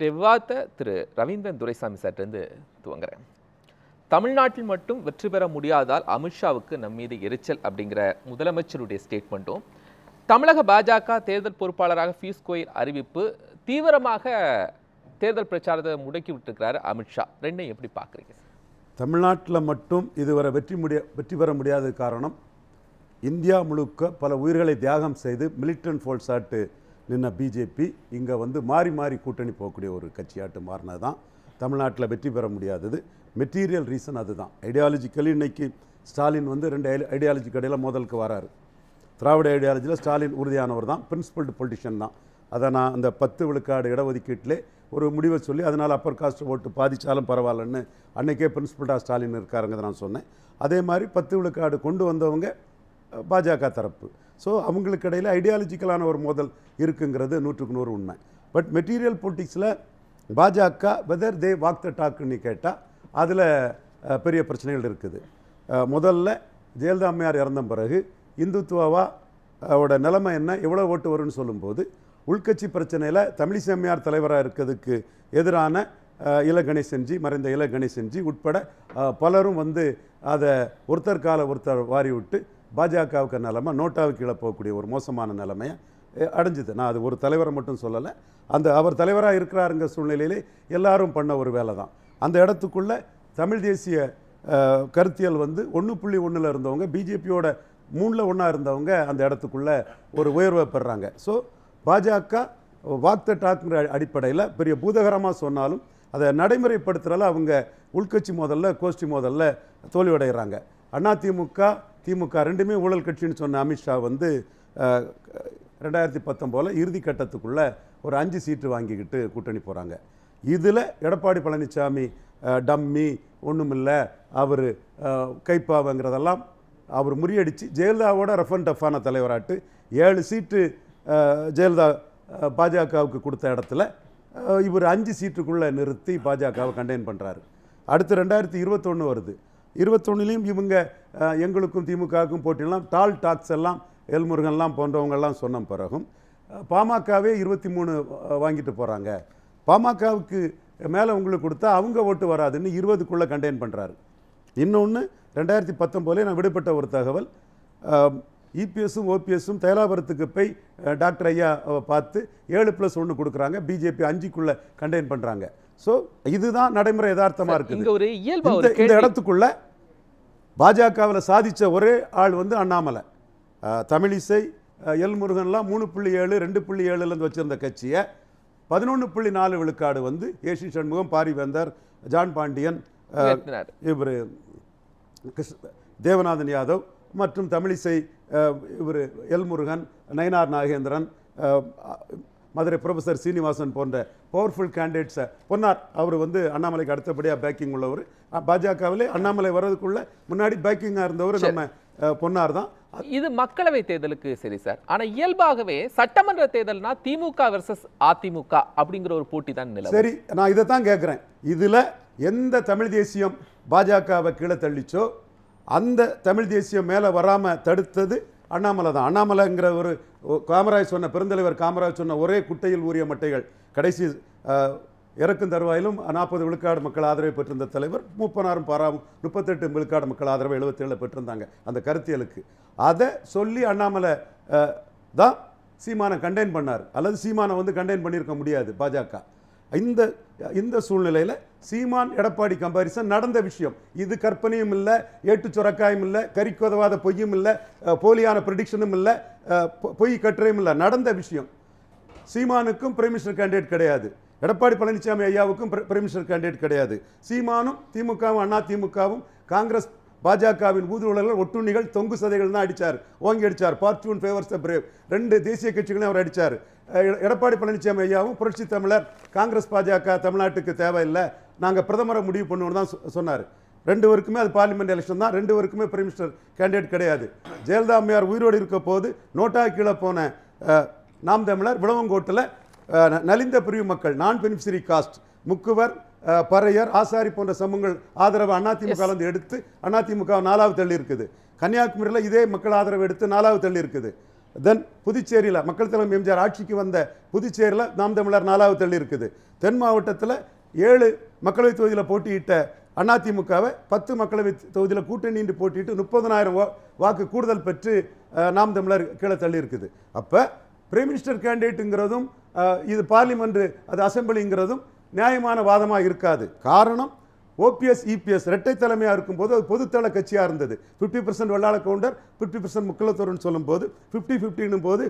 விவாதத்தை திரு ரவீந்திரன் துரைசாமி சார்ட்டிருந்து துவங்குறேன். தமிழ்நாட்டில் மட்டும் வெற்றி பெற முடியாதால் அமித்ஷாவுக்கு நம் மீது எரிச்சல் அப்படிங்கிற முதலமைச்சருடைய ஸ்டேட்மெண்ட்டும், தமிழக பாஜக தேர்தல் பொறுப்பாளராக பியூஷ் கோயல் அறிவிப்பு, தீவிரமாக தேர்தல் பிரச்சாரத்தை முடக்கி விட்டுருக்கிறாரு அமித்ஷா, ரெண்டையும் எப்படி பார்க்குறீங்க? தமிழ்நாட்டில் மட்டும் இதுவரை வெற்றி பெற முடியாத காரணம், இந்தியா முழுக்க பல உயிர்களை தியாகம் செய்து மிலிட்டன்ட் ஃபோர்ஸ் ஆட்டு நின்ன பிஜேபி இங்கே மாறி மாறி கூட்டணி போகக்கூடிய ஒரு கட்சியாட்டு மாறினது தான் தமிழ்நாட்டில் வெற்றி பெற முடியாதது. மெட்டீரியல் ரீசன் அதுதான். ஐடியாலஜிக்கலி இன்னைக்கு ஸ்டாலின் ரெண்டு ஐடியாலஜி கடையில் மோதலுக்கு வராரு. திராவிட ஐடியாலஜியில் ஸ்டாலின் உறுதியானவர் தான், பிரின்சிபல்டு பொலிட்டிஷியன் தான். அதை நான் அந்த 10 விழுக்காடு இடஒதுக்கீட்டிலே ஒரு முடிவை சொல்லி அதனால் அப்பர் காஸ்ட் ஓட்டு பாதிச்சாலும் பரவாயில்லன்னு அன்றைக்கே பிரின்சிபல்டாக ஸ்டாலின் இருக்காருங்கிறத நான் சொன்னேன். அதே மாதிரி 10 விழுக்காடு கொண்டு வந்தவங்க பாஜக தரப்பு. ஸோ அவங்களுக்கு இடையில் ஐடியாலஜிக்கலான ஒரு மோதல் இருக்குங்கிறது 100க்கு 100 உண்மை. பட் மெட்டீரியல் பொலிட்டிக்ஸில் பாஜக வெதர் தே வாக் த டாக்குன்னு கேட்டால் அதில் பெரிய பிரச்சனைகள் இருக்குது. முதல்ல ஜெயலலிதா அம்மையார் இறந்த பிறகு இந்துத்துவாவோட நிலைமை என்ன, எவ்வளோ ஓட்டு வரும்னு சொல்லும்போது உள்கட்சி பிரச்சனையில் தமிழிசை அம்மையார் தலைவராக இருக்கிறதுக்கு எதிரான இல கணேசன்ஜி, மறைந்த இல கணேசன்ஜி உட்பட பலரும் அதை ஒருத்தர் கால ஒருத்தர் வாரி விட்டு பாஜகவுக்கு நிலைமை நோட்டாவுக்கு கீழே போகக்கூடிய ஒரு மோசமான நிலைமையை அடைஞ்சுது. நான் அது ஒரு தலைவரை மட்டும் சொல்லலை, அவர் தலைவராக இருக்கிறாருங்கிற சூழ்நிலையிலே எல்லாரும் பண்ண ஒரு வேலை தான். அந்த இடத்துக்குள்ளே தமிழ் தேசிய கருத்தியல் 1.1 இருந்தவங்க பிஜேபியோட 3ல் 1 இருந்தவங்க அந்த இடத்துக்குள்ளே ஒரு உயர்வை பெறுறாங்க. ஸோ பாஜக வாக் த டாக்ங்கிற அடிப்படையில் பெரிய பூதகரமாக சொன்னாலும் அதை நடைமுறைப்படுத்துகிறல அவங்க உள்கட்சி மோதலில் கோஷ்டி மோதலில் தோல்வியடைகிறாங்க. அதிமுக திமுக ரெண்டுமே ஊழல் கட்சின்னு சொன்ன அமித்ஷா 2019 இறுதி கட்டத்துக்குள்ளே ஒரு 5 சீட்டு வாங்கிக்கிட்டு கூட்டணி போகிறாங்க. இதில் எடப்பாடி பழனிசாமி டம்மி ஒன்றுமில்லை, அவர் கைப்பாவங்கிறதெல்லாம் அவர் முறியடித்து ஜெயலலிதாவோட ரஃப் அண்ட் டஃப்பான தலைவராட்டு 7 சீட்டு ஜெயலலிதா பாஜகவுக்கு கொடுத்த இடத்துல இவர் 5 சீட்டுக்குள்ளே நிறுத்தி பாஜகவை கண்டெயின் பண்ணுறாரு. அடுத்து 2021 வருது. 21லையும் இவங்க எங்களுக்கும் திமுகவுக்கும் போட்டியெல்லாம் டால் டாக்ஸ் எல்லாம் எல்முருகன்லாம் போன்றவங்கெல்லாம் சொன்ன பிறகும் பாமகவே 23 வாங்கிட்டு போகிறாங்க. பாமகவுக்கு மேலே உங்களுக்கு கொடுத்தா அவங்க ஓட்டு வராதுன்னு 20க்குள்ளே கண்டெயின் பண்ணுறாரு. இன்னொன்று 2019 நான் விடுபட்ட ஒரு தகவல், இபிஎஸும் ஓபிஎஸும் தைலாபுரத்துக்கு போய் டாக்டர் ஐயா பார்த்து 7+1 கொடுக்குறாங்க, பிஜேபி 5க்குள்ளே கண்டெயின் பண்ணுறாங்க. ஸோ இதுதான் நடைமுறை யதார்த்தமாக இருக்குது. இந்த இடத்துக்குள்ள பாஜகவில் சாதித்த ஒரே ஆள் அண்ணாமலை. தமிழிசை எல்முருகன்லாம் 3.7 2.7 வச்சிருந்த கட்சியை 11.4 விழுக்காடு ஏசி சண்முகம், பாரிவேந்தர், ஜான் பாண்டியன், இவர் தேவநாதன் யாதவ் மற்றும் தமிழிசை இவர் எல்முருகன், நயினார் நாகேந்திரன், மதுரை ப்ரொஃபஸர் சீனிவாசன் போன்ற பவர்ஃபுல் கேண்டிடேட்ஸை பொன்னார் அவர் அண்ணாமலைக்கு அடுத்தபடியாக பேக்கிங் உள்ளவர். பாஜகவிலே அண்ணாமலை வர்றதுக்குள்ள முன்னாடி பேக்கிங்காக இருந்தவர் நம்ம பொன்னார் தான். இது மக்களவை தேர்தலுக்கு சரி சார். ஆனால் இயல்பாகவே சட்டமன்ற தேர்தல்னா திமுக வெர்சஸ் அதிமுக அப்படிங்கிற ஒரு போட்டி தான் நிலை. சரி, நான் இதை தான் கேட்குறேன். இதில் எந்த தமிழ் தேசியம் பாஜகவை கீழே தள்ளிச்சோ அந்த தமிழ் தேசியம் மேலே வராமல் தடுத்தது அண்ணாமலை தான். அண்ணாமலைங்கிற ஒரு காமராஜ் சொன்ன, பெருந்தலைவர் காமராஜ் சொன்ன ஒரே குட்டையில் ஊறிய மட்டைகள், கடைசி இறக்கும் தருவாயிலும் 40 விழுக்காடு மக்கள் ஆதரவை பெற்றிருந்த தலைவர் மூப்பனாரும் பாராவும் 38 விழுக்காடு மக்கள் ஆதரவை 77 பெற்றிருந்தாங்க அந்த கருத்தியலுக்கு. அதை சொல்லி அண்ணாமலை தான் சீமானை கண்டெயின் பண்ணார். அல்லது சீமானை கண்டெயின் பண்ணியிருக்க முடியாது பாஜக. இந்த சூழ்நிலையில் சீமான் எடப்பாடி கம்பாரிசன் நடந்த விஷயம். இது கற்பனையும் இல்லை, ஏட்டு சுரக்காயும் இல்லை, கறிக்கொதவாத பொய்யும் இல்லை, போலியான ப்ரெடிக்ஷனும் இல்லை, பொய் கட்டுரையும் இல்லை, நடந்த விஷயம். சீமானுக்கும் பிரைம் மினிஸ்டர் கேண்டிடேட் கிடையாது, எடப்பாடி பழனிசாமி ஐயாவுக்கும் பிரைம் மினிஸ்டர் கேண்டிடேட் கிடையாது. சீமானும் திமுகவும் அண்ணா திமுகவும் காங்கிரஸ் பாஜகவின் ஊதுவலர்கள் ஒட்டுண்ணிகள் தொங்கு சதைகள் தான் அடித்தார், ஓங்கி அடித்தார். பார்ச்சூன் ஃபேவர்ஸ் த பிரேவ் 2 தேசிய கட்சிகளையும் அவர் அடித்தார். எடப்பாடி பழனிசாமி ஐயாவும் புரட்சி தமிழர் காங்கிரஸ் பாஜக தமிழ்நாட்டுக்கு தேவையில்லை, நாங்கள் பிரதமரை முடிவு பண்ணுவோன்னு தான் சொன்னார். 2 பேருக்குமே அது பார்லிமெண்ட் எலெக்ஷன் தான், 2 பேருக்குமே பிரைம் மினிஸ்டர் கேண்டிடேட் கிடையாது. ஜெயலலிதா அம்மையார் உயிரோடு இருக்க போது நோட்டா கீழே போன நாம் தமிழர் விளவங்கோட்டில் நலிந்த பிரிவு மக்கள், நான் பெனிஃபிஷரி காஸ்ட், முக்குவர், பறையர், ஆசாரி போன்ற சமூகங்கள் ஆதரவு அதிமுக எடுத்து அதிமுக 4வது தள்ளி இருக்குது. கன்னியாகுமரியில் இதே மக்கள் ஆதரவு எடுத்து 4வது தள்ளி இருக்குது. தென் புதுச்சேரியில் மக்கள் தலைவர் எம்ஜிஆர் ஆட்சிக்கு வந்த புதுச்சேரியில் நாம் தமிழர் 4வது தள்ளி இருக்குது. தென் மாவட்டத்தில் 7 மக்களவைத் தொகுதியில் போட்டியிட்ட அதிமுகவை 10 மக்களவை தொகுதியில் கூட்டணி நின்று போட்டிட்டு 30,000 வாக்கு கூடுதல் பெற்று நாம் தமிழர் கீழே தள்ளி இருக்குது. அப்போ பிரைம் மினிஸ்டர் கேண்டிடேட்டுங்கிறதும் இது பார்லிமெண்ட் அது அசம்பிளிங்கிறதும் நியாயமான வாதமாக இருக்காது. காரணம் ஓபிஎஸ் இபிஎஸ் இரட்டை தலைமையாக இருக்கும்போது அது பொதுத்தள கட்சியாக இருந்தது. 50% வெள்ளாள கவுண்டர் 50% முக்குலத்தோர்னு சொல்லும்போது 50-50 போது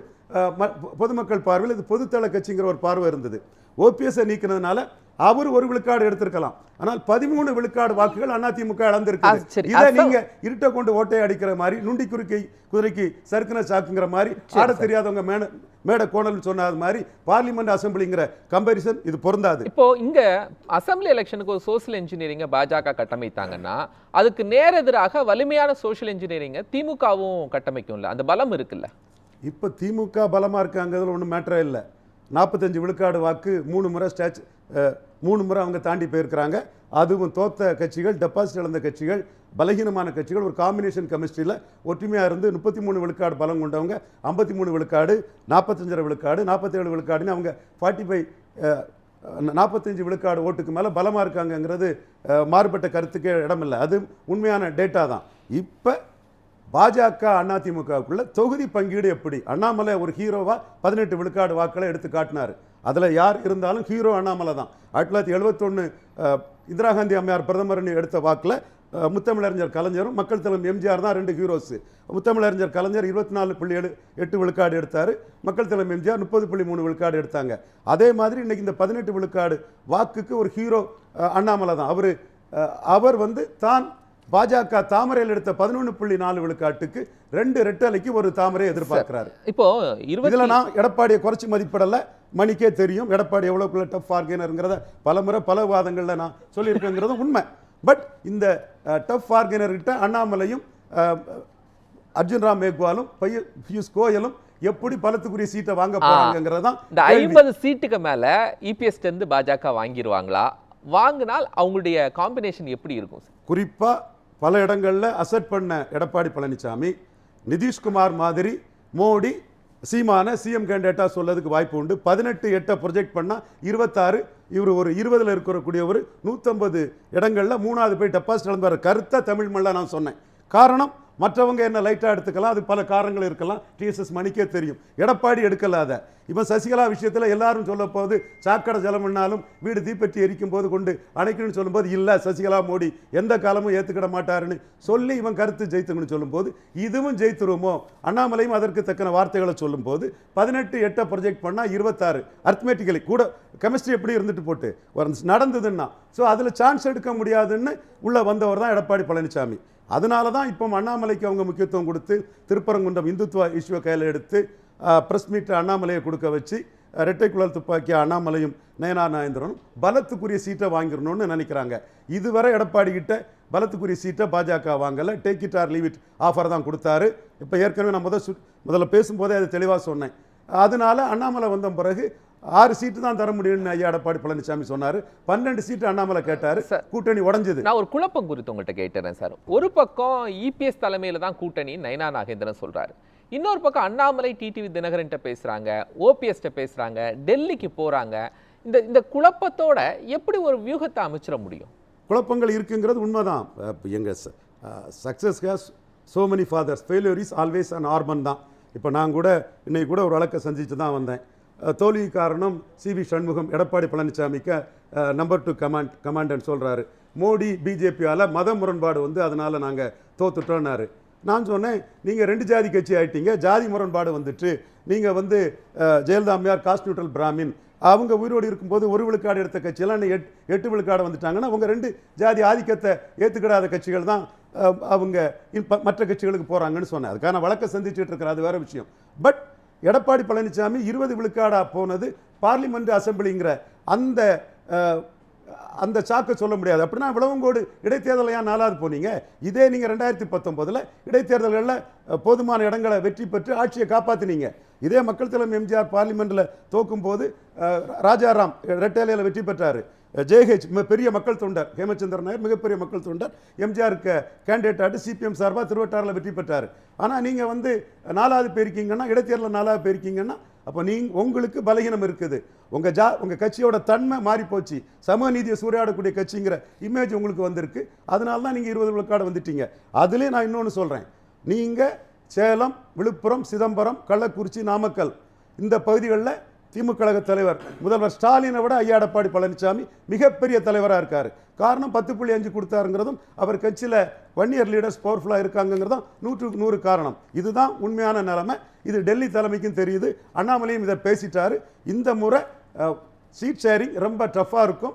பொதுமக்கள் பார்வையில் இது பொதுத்தள கட்சிங்கிற ஒரு பார்வை இருந்தது. ஓபிஎஸ்ஸை நீக்கினதுனால அவர் 1 விழுக்காடு எடுத்திருக்கலாம். ஆனால் 13 விழுக்காடு வாக்குகள் அதிமுக இழந்திருக்கு. இதை நீங்க இருட்ட கொண்டு ஓட்டை அடிக்கிற மாதிரி நுண்டி குதிரைக்கு சறுக்குன சாக்குங்கிற மாதிரி ஆட தெரியாதவங்க மேட கோணல் சொன்னது மாதிரி பார்லிமெண்ட் அசம்பிளிங்கிற கம்பேரிசன் இது பொருந்தாது. இப்போ இங்க அசம்பிளி எலெக்ஷனுக்கு ஒரு சோசியல் இன்ஜினியரிங்கை பாஜக கட்டமைத்தாங்கன்னா அதுக்கு நேரெதிராக வலிமையான சோசியல் இன்ஜினியரிங்கை திமுகவும் கட்டமைக்கும்ல, அந்த பலம் இருக்குல்ல. இப்போ திமுக பலமா இருக்காங்கிறதுல ஒன்றும் மேட்டரே இல்லை. 45 விழுக்காடு வாக்கு 3 முறை அவங்க தாண்டி போயிருக்கிறாங்க. அதுவும் தோத்த கட்சிகள், டெபாசிட் இழந்த கட்சிகள், பலகீனமான கட்சிகள் ஒரு காம்பினேஷன் கெமிஸ்ட்ரியில் ஒற்றுமையாக இருந்து 33 விழுக்காடு பலம் கொண்டவங்க 53 விழுக்காடு, 45 விழுக்காடு, 47 விழுக்காடுன்னு அவங்க 45 விழுக்காடு ஓட்டுக்கு மேலே பலமாக இருக்காங்கங்கிறது மாறுபட்ட கருத்துக்கே இடமில்லை. அது உண்மையான டேட்டா தான். இப்போ பாஜக அதிமுகவுக்குள்ள தொகுதி பங்கீடு எப்படி? அண்ணாமலை ஒரு ஹீரோவா 18 விழுக்காடு வாக்களை எடுத்து காட்டினார். அதில் யார் இருந்தாலும் ஹீரோ அண்ணாமலை தான். 1971 இந்திரா காந்தி அம்மையார் பிரதமர் எடுத்த வாக்கில் முத்தமிழறிஞர் கலைஞரும் மக்கள் தலைவர் எம்ஜிஆர் தான் 2 ஹீரோஸ். முத்தமிழறிஞர் கலைஞர் 24.8 விழுக்காடு எடுத்தார். மக்கள் தலைவர் எம்ஜிஆர் 30.3 விழுக்காடு எடுத்தாங்க. அதே மாதிரி இன்னைக்கு இந்த 18 விழுக்காடு வாக்குக்கு ஒரு ஹீரோ அண்ணாமலை தான். அவர் தான் பாஜக தாமரையில் எடுத்த 11.4 விழுக்காட்டுக்கு 2 ரெட்டலைக்கு ஒரு தாமரை எதிர்பார்க்கிறார். இப்போ இதுல நான் எடப்பாடியை குறைச்சி மதிப்பிடல. மணிக்கே தெரியும் எடப்பாடி எவ்வளவுக்குள்ள டஃப் ஆர்கெனருங்கிறத பலமுறை பல வாதங்கள்ல நான் சொல்லியிருக்கேங்கிறது உண்மை. பட் இந்த டஃப் ஆர்கெனர்கிட்ட அண்ணாமலையும் அர்ஜுன் ராம் மேக்வாலும் பியூஷ் கோயலும் எப்படி பலத்துக்குரிய சீட்டை வாங்க போறாங்கிறதான். இந்த 50 சீட்டுக்கு மேல இபிஎஸ் இருந்து பாஜக வாங்கிடுவாங்களா? வாங்கினால் அவங்களுடைய காம்பினேஷன் எப்படி இருக்கும்? குறிப்பா பல இடங்களில் அசெட் பண்ண எடப்பாடி பழனிசாமி நிதிஷ்குமார் மாதிரி மோடி சீமான சிஎம் கேண்டிடேட்டா சொல்லதுக்கு வாய்ப்பு உண்டு. 18 ப்ரொஜெக்ட் பண்ணா 26, இவர் ஒரு 20ல் இருக்கக்கூடிய ஒரு 150 இடங்களில் 3வது போய் டெபாசிட் இழந்தார். கருத்தை தமிழ் மல்ல நான் சொன்னேன். காரணம் மற்றவங்க என்ன லைட்டாக எடுத்துக்கலாம், அது பல காரணங்கள் இருக்கலாம். டிஎஸ்எஸ் மணிக்கே தெரியும். எடப்பாடி எடுக்கலாத. இப்போ சசிகலா விஷயத்தில் எல்லாரும் சொல்ல போது சாக்கடை ஜலம்னாலும் வீடு தீப்பற்றி எரிக்கும் போது கொண்டு அணைக்கணும்னு சொல்லும்போது இல்லை சசிகலா மோடி எந்த காலமும் ஏற்றுக்கிட மாட்டாருன்னு சொல்லி இவன் கருத்து ஜெயித்துங்கன்னு சொல்லும்போது இதுவும் ஜெயித்துருமோ? அண்ணாமலையும் அதற்கு தக்கன வார்த்தைகளை சொல்லும்போது 18 ப்ரொஜெக்ட் பண்ணால் 26 அர்த்மேட்டிக்கலி கூட கெமிஸ்ட்ரி எப்படி இருந்துட்டு போட்டு நடந்ததுன்னா ஸோ அதில் சான்ஸ் எடுக்க முடியாதுன்னு உள்ள வந்தவர் தான் எடப்பாடி பழனிசாமி. அதனால தான் இப்போ அண்ணாமலைக்கு அவங்க முக்கியத்துவம் கொடுத்து திருப்பரங்குன்றம் இந்துத்துவ இஷ்யூவை கையில் எடுத்து ப்ரெஸ் மீட் அண்ணாமலையை கொடுக்க வச்சு இரட்டை குழல் துப்பாக்கிய அண்ணாமலையும் நயனா நாயந்திரனும் பலத்துக்குரிய சீட்டை வாங்கிடணும்னு நினைக்கிறாங்க. இதுவரை எடப்பாடி கிட்ட பலத்துக்குரிய சீட்டை பாஜக வாங்கலை. Take it or leave it offer தான் கொடுத்தாரு. இப்போ ஏற்கனவே நான் முதல்ல பேசும்போதே அது தெளிவாக சொன்னேன். அதனால அண்ணாமலை வந்த பிறகு 6 சீட்டு தான் தர முடியும்னு ஐயா எடப்பாடி பழனிசாமி சொன்னாரு. 12 சீட்டு அண்ணாமலை கேட்டாரு. கூட்டணி உடைஞ்சது. நான் ஒரு குழப்பம் குறித்து உங்கள்கிட்ட கேட்டேன் சார். ஒரு பக்கம் இபிஎஸ் தலைமையில தான் கூட்டணி நயனா நாகேந்திரன் சொல்றாரு. இன்னொரு பக்கம் அண்ணாமலை டிடிவி தினகரன் பேசுறாங்க, ஓபிஎஸ் பேசுறாங்க, டெல்லிக்கு போறாங்க. இந்த குழப்பத்தோட எப்படி ஒரு வியூகத்தை அமைச்சிட முடியும்? குழப்பங்கள் இருக்குங்கிறது உண்மைதான். எங்க success has so many fathers, failure is always an orphan தான். இப்போ நான் கூட இன்னைக்கு கூட ஒரு வழக்கை சந்திச்சு தான் வந்தேன். தோல்வி காரணம் சிவி சண்முகம் எடப்பாடி பழனிசாமிக்கு நம்பர் 2 கமாண்டன்ட் சொல்கிறாரு. மோடி பிஜேபியால் மத முரண்பாடு அதனால் நாங்கள் தோத்துட்டோன்னாரு. நான் சொன்னேன் நீங்கள் 2 ஜாதி கட்சி ஆகிட்டீங்க, ஜாதி முரண்பாடு வந்துட்டு நீங்கள் ஜெயலலிதா அம்மையார் காஸ்ட் நியூட்ரல் பிராமின் அவங்க உயிரோடு இருக்கும்போது 1 விழுக்காடு எடுத்த கட்சியெல்லாம் 8 விழுக்காடு வந்துட்டாங்கன்னா அவங்க 2 ஜாதி ஆதிக்கத்தை ஏற்றுக்கிடாத கட்சிகள் தான் அவங்க மற்ற கட்சிகளுக்கு போகிறாங்கன்னு சொன்னேன். அதுக்கான வழக்கை சந்திச்சுட்டு இருக்கிற அது வேறு விஷயம். பட் எடப்பாடி பழனிசாமி 20 விழுக்காடா போனது பார்லிமெண்ட் அசம்பிளிங்கிற அந்த சாக்கு சொல்ல முடியாது. அப்படின்னா விளவங்கோடு இடைத்தேர்தல் ஏன் 4வது போனீங்க? இதே நீங்கள் 2019 இடைத்தேர்தல்களில் போதுமான இடங்களை வெற்றி பெற்று ஆட்சியை காப்பாற்றினீங்க. இதே மக்கள் தலைவர் எம்ஜிஆர் பார்லிமெண்ட்டில் தோக்கும் போது ராஜாராம் ரெட்டேலையில் வெற்றி பெற்றார். ஜேஹெச் பெரிய மக்கள் தொண்டர், ஹேமச்சந்திரன் நாயர் மிகப்பெரிய மக்கள் தொண்டர், எம்ஜிஆருக்கு கேண்டிடேட் ஆட்டு சிபிஎம் சார்பாக திருவட்டாரில் வெற்றி பெற்றார். ஆனால் நீங்கள் 4வது போயிருக்கீங்கன்னா, இடைத்தேர்தலில் 4வது போயிருக்கீங்கன்னா அப்போ உங்களுக்கு பலகீனம் இருக்குது. உங்கள் கட்சியோட தன்மை மாறி போச்சு. சமூக நீதியை சூறையாடக்கூடிய கட்சிங்கிற இமேஜ் உங்களுக்கு வந்திருக்கு. அதனால தான் நீங்கள் 20 விழுக்காடு வந்துட்டீங்க. அதுலேயே நான் இன்னொன்று சொல்கிறேன். நீங்கள் சேலம், விழுப்புரம், சிதம்பரம், கள்ளக்குறிச்சி, நாமக்கல் இந்த பகுதிகளில் திமுக கழக தலைவர் முதல்வர் ஸ்டாலினை விட ஐயா எடப்பாடி பழனிசாமி மிகப்பெரிய தலைவராக இருக்கார். காரணம் 10.5 கொடுத்தாருங்கிறதும் அவர் கட்சியில் 1 இயர் லீடர்ஸ் பவர்ஃபுல்லாக இருக்காங்கிறதும் 100க்கு 100 காரணம். இதுதான் உண்மையான நிலைமை. இது டெல்லி தலைமைக்கும் தெரியுது. அண்ணாமலையும் இதை பேசிட்டாரு. இந்த முறை சீட் ஷேரிங் ரொம்ப டஃப்பாக இருக்கும்.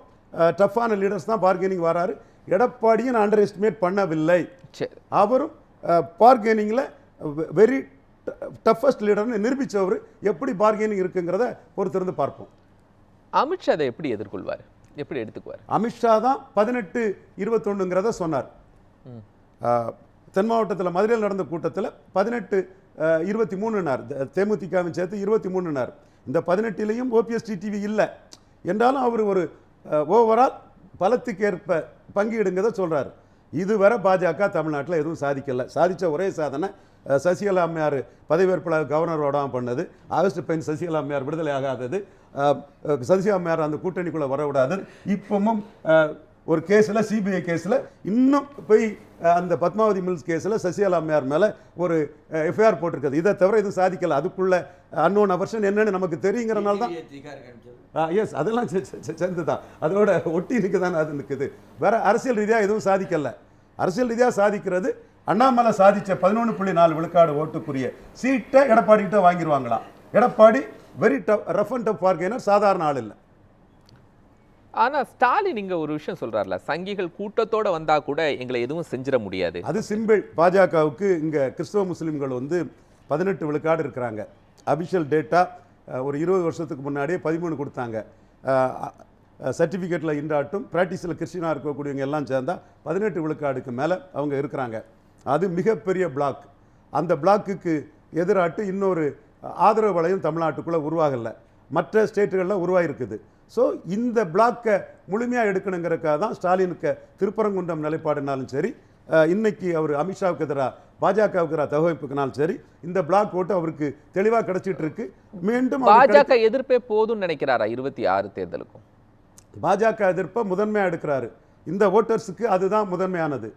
டஃப்பான லீடர்ஸ் தான் பார்கெனிங் வராரு. எடப்பாடியும் நான் அண்டர் எஸ்டிமேட் பண்ணவில்லை. அவரும் பார்கெனிங்கில் வெரி டஃபஸ்ட் லீடர்னு நிரூபித்தவர். எப்படி பார்கெனிங் இருக்குங்கிறத பொறுத்திருந்து பார்ப்போம். அமித்ஷா அதை எப்படி எதிர்கொள்வார், எப்படி எடுத்துக்குவார்? அமித்ஷா தான் 18-21ங்கிறத சொன்னார். தென் மாவட்டத்தில் மதுரையில் நடந்த கூட்டத்தில் 18-23னார். தேமுதிகவின் சேர்த்து 23னார். இந்த 18லையும் ஓபிஎஸ் டிடிவி இல்லை என்றாலும் அவர் ஒரு ஓவரால் பலத்துக்கேற்ப பங்கீடுங்கிறத சொல்கிறார். இதுவரை பாஜக தமிழ்நாட்டில் எதுவும் சாதிக்கலை. சாதித்த ஒரே சாதனை சசிகலா அம்மையார் பதவியேற்பாளர் கவர்னர் ஓடாமல் பண்ணது, ஆகஸ்ட் 15 சசிகலா அம்மையார் விடுதலை ஆகாதது, சசிகலா அம்மையார் அந்த கூட்டணிக்குள்ளே வரவிடாதது. இப்பவும் ஒரு கேஸில், சிபிஐ கேஸில் இன்னும் போய் அந்த பத்மாவதி மில்ஸ் கேஸில் சசிகலா அம்மையார் மேலே ஒரு எஃப்ஐஆர் போட்டிருக்குது. இதை தவிர எதுவும் சாதிக்கலை. அதுக்குள்ள அன்னோன் அவர்ஷன் என்னன்னு நமக்கு தெரியுங்கிறனால தான் எஸ் அதெல்லாம் சேர்ந்து தான் அதோட ஒட்டி நிற்க தானே அது நிற்குது. வேற அரசியல் ரீதியாக எதுவும் சாதிக்கலை. அரசியல் ரீதியாக சாதிக்கிறது அண்ணாமலை சாதித்த 11.4 விழுக்காடு ஓட்டுக்குரிய சீட்டை எடப்பாடி கிட்ட வாங்கிடுவாங்களாம். Edappadi very rough and tough bargainer, சாதாரண ஆள் இல்லை. ஆனா ஸ்டாலின் இங்க ஒரு விஷயம் சொல்றாருல, சங்கிகள் கூட்டத்தோட வந்தா கூட எங்களை எதுவும் செஞ்சிட முடியாது. அது சிம்பிள். பாஜகவுக்கு இங்க கிறிஸ்தவ முஸ்லிம்கள் 18 விழுக்காடு இருக்கிறாங்க. அபிஷியல் டேட்டா ஒரு 20 வருஷத்துக்கு முன்னாடியே 13 கொடுத்தாங்க. சர்டிஃபிகேட்டில் இன்றாட்டும் ப்ராக்டிஸில் கிறிஸ்டினாக இருக்கக்கூடியவங்க எல்லாம் சேர்ந்தா 18 விழுக்காடுக்கு மேலே அவங்க இருக்கிறாங்க. அது மிகப்பெரிய பிளாக். அந்த பிளாக்குக்கு எதிராட்டு இன்னொரு ஆதரவு வளையம் தமிழ்நாட்டுக்குள்ளே உருவாகலை. மற்ற ஸ்டேட்டுகளில் உருவாகிருக்குது. ஸோ இந்த பிளாக்கை முழுமையாக எடுக்கணுங்கிறக்காக தான் ஸ்டாலினுக்கு திருப்பரங்குன்றம் நிலைப்பாடுனாலும் சரி, இன்னைக்கு அவர் அமித்ஷாவுக்கு எதிராக பாஜகவுக்கு எதிராக தகவமைப்புக்குனாலும் சரி, இந்த பிளாக் ஓட்டு அவருக்கு தெளிவாக கிடைச்சிட்டு இருக்கு. மீண்டும் பாஜக எதிர்ப்பே போதும்னு நினைக்கிறாரா 26 தேர்தலுக்கும்? பாஜக எதிர்ப்பை முதன்மையாக எடுக்கிறாரு. இந்த ஓட்டர்ஸுக்கு அதுதான் முதன்மையானது.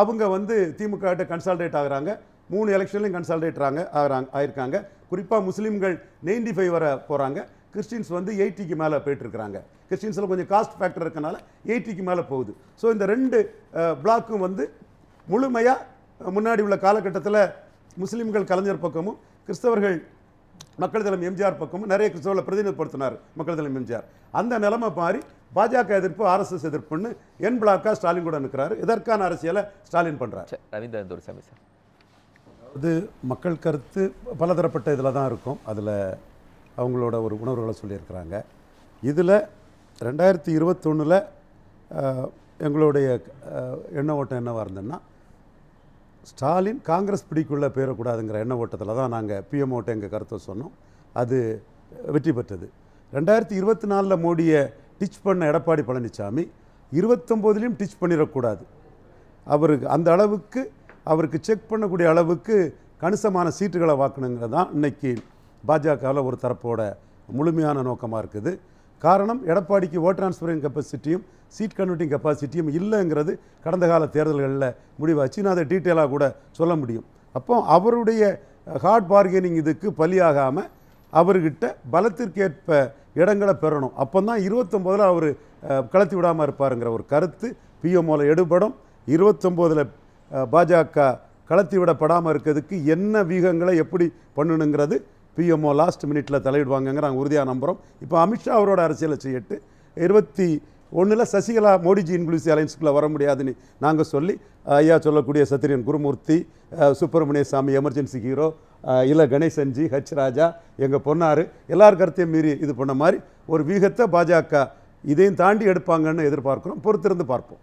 அவங்க திமுக கிட்ட கன்சால்டேட் ஆகுறாங்க. 3 எலெக்ஷன்லையும் கன்சால்டேட் ஆயிருக்காங்க. குறிப்பாக முஸ்லீம்கள் 95 வர போகிறாங்க. கிறிஸ்டின்ஸ் 80க்கு மேலே போயிட்டுருக்கிறாங்க. கிறிஸ்டின்ஸில் கொஞ்சம் காஸ்ட் ஃபேக்டர் இருக்கனால 80க்கு மேலே போகுது. ஸோ இந்த 2 பிளாக்கும் முழுமையாக முன்னாடி உள்ள காலகட்டத்தில் முஸ்லீம்கள் கலைஞர் பக்கமும் கிறிஸ்தவர்கள் மக்கள் தலைமை எம்ஜிஆர் பக்கமும் நிறைய கிறிஸ்தவர்களை பிரதிநிதிப்படுத்தினார் மக்கள் தலைமை எம்ஜிஆர். அந்த நிலைமை மாறி பாஜக எதிர்ப்பு, ஆர்எஸ்எஸ் எதிர்ப்புன்னு என் பிளாக்கா ஸ்டாலின் கூட நிற்கிறாரு. இதற்கான அரசியலை ஸ்டாலின் பண்ணுறாரு. ரவீந்திரன் துரைசாமி சார், அது மக்கள் கருத்து பலதரப்பட்ட இதில் தான் இருக்கும். அதில் அவங்களோட ஒரு உணர்வுகளை சொல்லியிருக்கிறாங்க. இதில் 2021 எங்களுடைய எண்ண ஓட்டம் என்னவாக இருந்ததுன்னா, ஸ்டாலின் காங்கிரஸ் பிடிக்குள்ளே போயிடக்கூடாதுங்கிற எண்ண ஓட்டத்தில் தான் நாங்கள் பிஎம் ஓட்டை எங்கள் கருத்தை சொன்னோம். அது வெற்றி பெற்றது. 2024 மோடியை டிச் பண்ண எடப்பாடி பழனிசாமி 29லையும் டிச் பண்ணிடக்கூடாது. அவருக்கு அந்த அளவுக்கு அவருக்கு செக் பண்ணக்கூடிய அளவுக்கு கணிசமான சீட்டுகளை வாக்கணுங்கிறது தான் இன்னைக்கு பாஜகவில் ஒரு தரப்போட முழுமையான நோக்கமாக இருக்குது. காரணம், எடப்பாடிக்கு ஓட் டிரான்ஸ்ஃபரிங் கெப்பாசிட்டியும் சீட் கன்வெர்ட்டிங் கெப்பாசிட்டியும் இல்லைங்கிறது கடந்த கால தேர்தல்களில் முடிவாச்சு. நான் அதை டீட்டெயிலாக கூட சொல்ல முடியும். அப்போ அவருடைய ஹார்ட் பார்கெனிங் இதுக்கு பலியாகாமல் அவர்கிட்ட பலத்திற்கேற்ப இடங்களை பெறணும். அப்போ தான் 29ல் அவர் கலத்தி விடாமல் இருப்பாருங்கிற ஒரு கருத்து பிஎம்ஓவில் எடுபடும். 29ல் பாஜக கலத்தி விடப்படாமல் இருக்கிறதுக்கு என்ன வீகங்களை எப்படி பண்ணணுங்கிறது பிஎம்ஓ லாஸ்ட் மினிட்ல தலையிடுவாங்கங்கிற நாங்கள் உறுதியாக நம்புகிறோம். இப்போ அமித்ஷா அவரோட அரசியலை செய்யட்டு 21ல் சசிகலா மோடிஜி இன்க்ளூசிவ் அலைன்ஸுக்குள்ளே வர முடியாதுன்னு நாங்கள் சொல்லி ஐயா சொல்லக்கூடிய சத்திரியன் குருமூர்த்தி, சுப்பிரமணிய சாமி எமர்ஜென்சி ஹீரோ, இல்லை கணேசன்ஜி, ஹச் ராஜா, எங்கள் பொன்னார் எல்லார் கருத்தையும் மீறி இது பண்ண மாதிரி ஒரு வீகத்தை பாஜக இதையும் தாண்டி எடுப்பாங்கன்னு எதிர்பார்க்குறோம். பொறுத்திருந்து பார்ப்போம்.